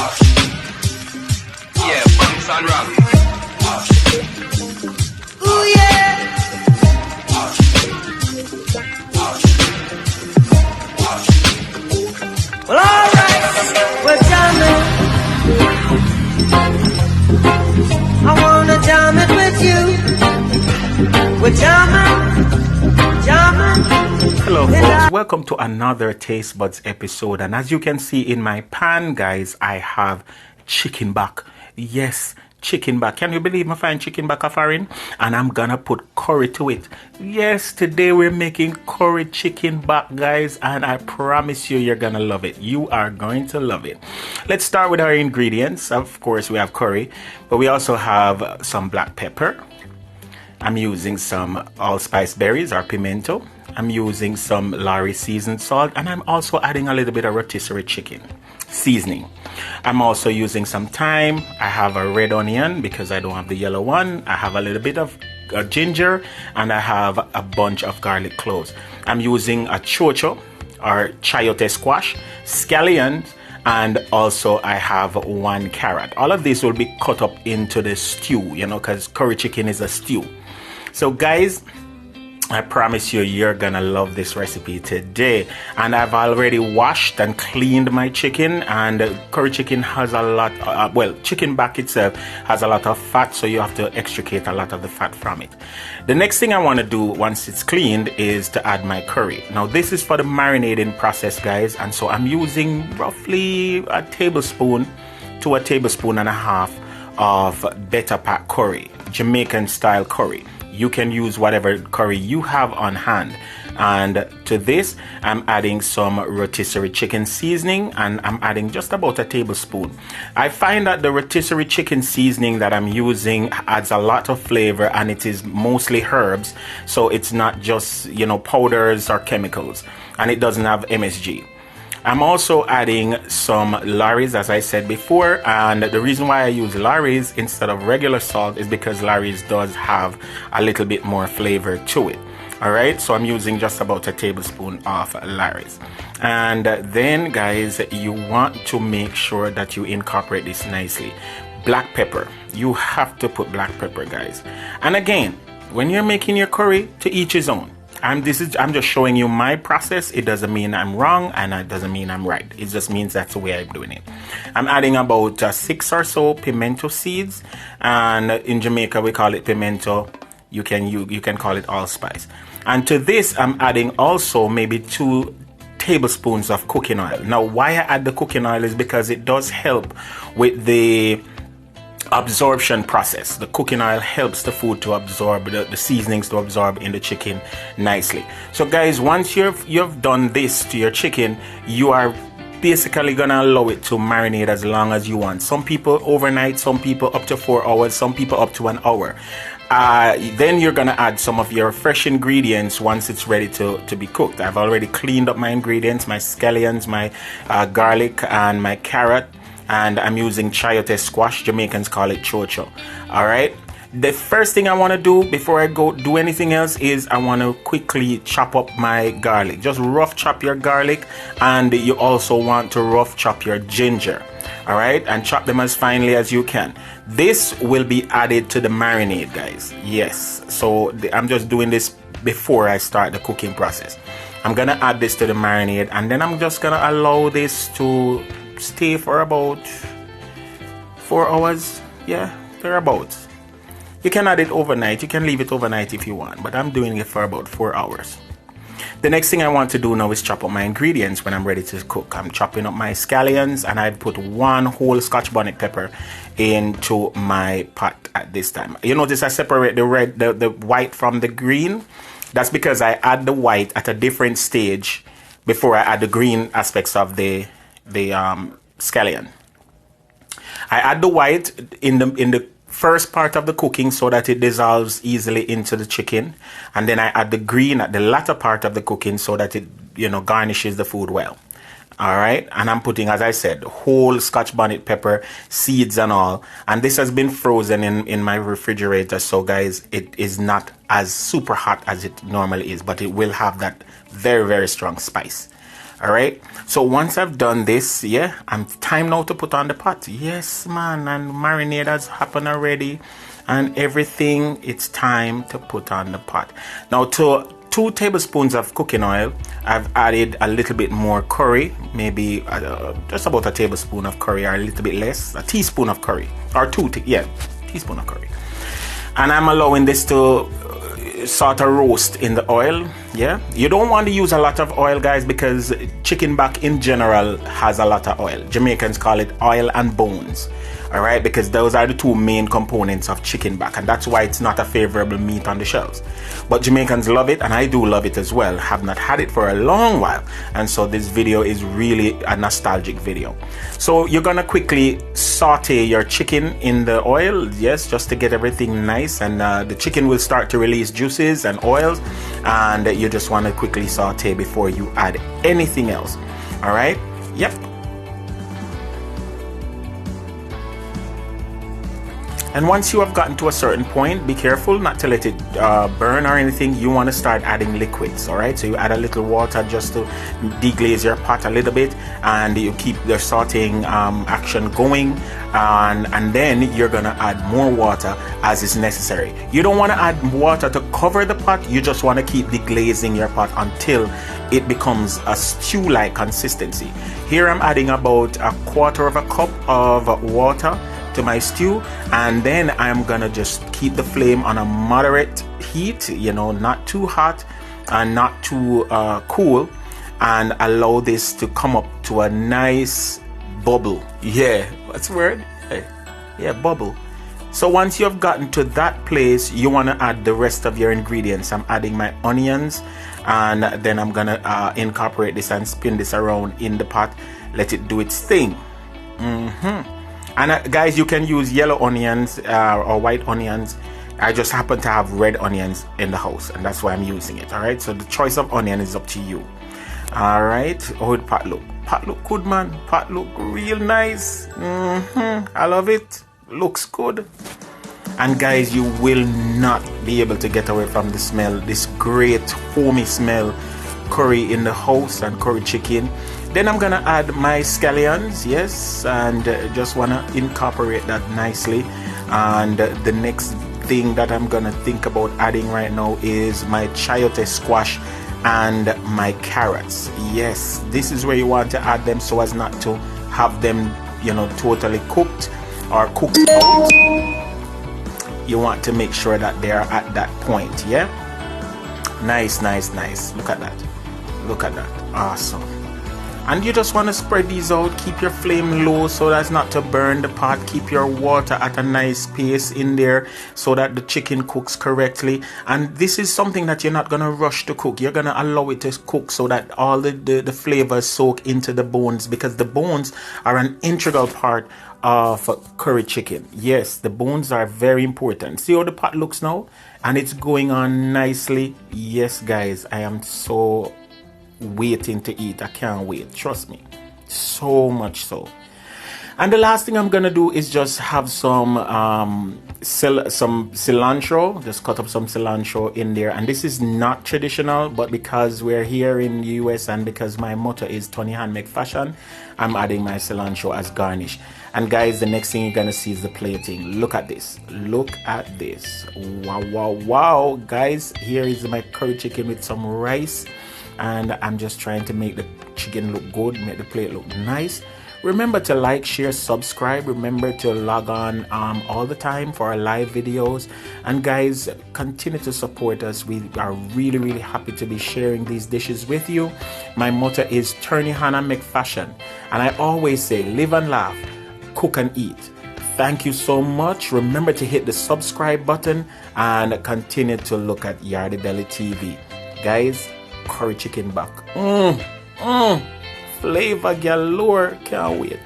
Yeah, bumps and rock. Ooh yeah. Well, alright, we're jamming. I wanna jam it with you. We're jamming. Hello folks, welcome to another Taste Buds episode, and as you can see in my pan, guys, I have chicken back. Yes, chicken back. Can you believe I find chicken back offering? And I'm gonna put curry to it. Yes, today we're making curry chicken back, guys, and I promise you're gonna love it. You are going to love it. Let's start with our ingredients. Of course, we have curry, but we also have some black pepper. I'm using some allspice berries or pimento. I'm using some Yardie seasoned salt, and I'm also adding a little bit of rotisserie chicken seasoning. I'm also using some thyme. I have a red onion because I don't have the yellow one. I have a little bit of ginger, and I have a bunch of garlic cloves. I'm using a chocho or chayote squash, scallions, and also I have 1 carrot. All of these will be cut up into the stew, you know, because curry chicken is a stew. So guys, I promise you're gonna love this recipe today. And I've already washed and cleaned my chicken, and curry chicken has a lot, chicken back itself has a lot of fat, so you have to extricate a lot of the fat from it. The next thing I want to do once it's cleaned is to add my curry. Now this is for the marinating process, guys, and so I'm using roughly a tablespoon to a tablespoon and a half of better pack curry, Jamaican style curry. You can use whatever curry you have on hand. And to this, I'm adding some rotisserie chicken seasoning, and I'm adding just about a tablespoon. I find that the rotisserie chicken seasoning that I'm using adds a lot of flavor, and it is mostly herbs. So it's not just, you know, powders or chemicals, and it doesn't have MSG. I'm also adding some Yardie, as I said before, and the reason why I use Yardie instead of regular salt is because Yardie does have a little bit more flavor to it. Alright, so I'm using just about a tablespoon of Yardie. And then, guys, you want to make sure that you incorporate this nicely. Black pepper. You have to put black pepper, guys. And again, when you're making your curry, to each his own. I'm just showing you my process. It doesn't mean I'm wrong, and it doesn't mean I'm right. It just means that's the way I'm doing it. I'm adding about 6 or so pimento seeds, and in Jamaica we call it pimento. You can call it allspice. And to this, I'm adding also maybe 2 tablespoons of cooking oil. Now, why I add the cooking oil is because it does help with the absorption process. The cooking oil helps the food to absorb, the seasonings to absorb in the chicken nicely. So guys, once you've done this to your chicken, you are basically gonna allow it to marinate as long as you want. Some people overnight, some people up to 4 hours, some people up to 1 hour. Then you're gonna add some of your fresh ingredients once it's ready to be cooked. I've already cleaned up my ingredients, my scallions, my garlic, and my carrot. And I'm using chayote squash. Jamaicans call it chocho. Alright, the first thing I want to do before I go do anything else is I want to quickly chop up my garlic. Just rough chop your garlic, and you also want to rough chop your ginger. Alright, and chop them as finely as you can. This will be added to the marinade, guys. Yes, so I'm just doing this before I start the cooking process. I'm gonna add this to the marinade, and then I'm just gonna allow this to stay for about 4 hours. Yeah, thereabouts. You can add it overnight. You can leave it overnight if you want, but I'm doing it for about 4 hours. The next thing I want to do now is chop up my ingredients when I'm ready to cook. I'm chopping up my scallions, and I've put 1 whole Scotch bonnet pepper into my pot at this time. You notice I separate the white from the green. That's because I add the white at a different stage before I add the green aspects of the scallion. I add the white in the first part of the cooking so that it dissolves easily into the chicken, and then I add the green at the latter part of the cooking so that it, you know, garnishes the food well. All right, and I'm putting, as I said, whole Scotch bonnet pepper, seeds and all, and this has been frozen in my refrigerator, so guys, it is not as super hot as it normally is, but it will have that very, very strong spice. All right, so once I've done this, yeah, I'm time now to put on the pot. Yes, man, and marinade has happened already and everything. It's time to put on the pot. Now, to 2 tablespoons of cooking oil, I've added a little bit more curry, maybe just about a tablespoon of curry, or a little bit less, a teaspoon of curry, or teaspoon of curry. And I'm allowing this to sort of roast in the oil. Yeah, you don't want to use a lot of oil, guys, because chicken back in general has a lot of oil. Jamaicans call it oil and bones. All right, because those are the 2 main components of chicken back, and that's why it's not a favorable meat on the shelves. But Jamaicans love it, and I do love it as well. Have not had it for a long while, and so this video is really a nostalgic video. So you're gonna quickly saute your chicken in the oil, yes, just to get everything nice, and the chicken will start to release juices and oils, and you just want to quickly saute before you add anything else. All right, yep. And once you have gotten to a certain point, be careful not to let it burn or anything. You want to start adding liquids, all right? So you add a little water just to deglaze your pot a little bit, and you keep the sauteing action going, and then you're gonna add more water as is necessary. You don't want to add water to cover the pot. You just want to keep deglazing your pot until it becomes a stew-like consistency. Here I'm adding about 1/4 cup of water to my stew, and then I'm gonna just keep the flame on a moderate heat, you know, not too hot and not too cool, and allow this to come up to a nice bubble. Yeah, what's the word? Yeah, bubble. So once you've gotten to that place, you want to add the rest of your ingredients. I'm adding my onions, and then I'm gonna incorporate this and spin this around in the pot, let it do its thing. And guys, you can use yellow onions or white onions. I just happen to have red onions in the house, and that's why I'm using it. All right, so the choice of onion is up to you. All right, how did pot look? Pot look good, man. Pot look real nice. I love it. Looks good. And guys, you will not be able to get away from the smell, this great foamy smell, curry in the house and curry chicken. Then I'm gonna add my scallions, yes, and just wanna incorporate that nicely. And the next thing that I'm gonna think about adding right now is my chayote squash and my carrots. Yes, this is where you want to add them so as not to have them, you know, totally cooked or cooked out. You want to make sure that they are at that point. Yeah, nice. Look at that. Awesome. And you just want to spread these out. Keep your flame low so that's not to burn the pot. Keep your water at a nice pace in there so that the chicken cooks correctly. And this is something that you're not going to rush to cook. You're going to allow it to cook so that all the flavors soak into the bones, because the bones are an integral part of curry chicken. Yes, the bones are very important. See how the pot looks now? And it's going on nicely. Yes, guys, I am so waiting to eat. I can't wait, trust me, so much so. And the last thing I'm gonna do is just have some cilantro. Just cut up some cilantro in there. And this is not traditional, but because we're here in the US and because my motto is Tony Hand make fashion, I'm adding my cilantro as garnish. And guys, the next thing you're gonna see is the plating. Look at this. Wow, guys, here is my curry chicken with some rice. And I'm just trying to make the chicken look good, make the plate look nice. Remember to like, share, subscribe. Remember to log on all the time for our live videos. And guys, continue to support us. We are really happy to be sharing these dishes with you. My motto is Turny Hannah McFashion. And I always say, live and laugh, cook and eat. Thank you so much. Remember to hit the subscribe button and continue to look at Yardie Belly TV. Guys, curry chicken back. Flavor galore. Can't wait.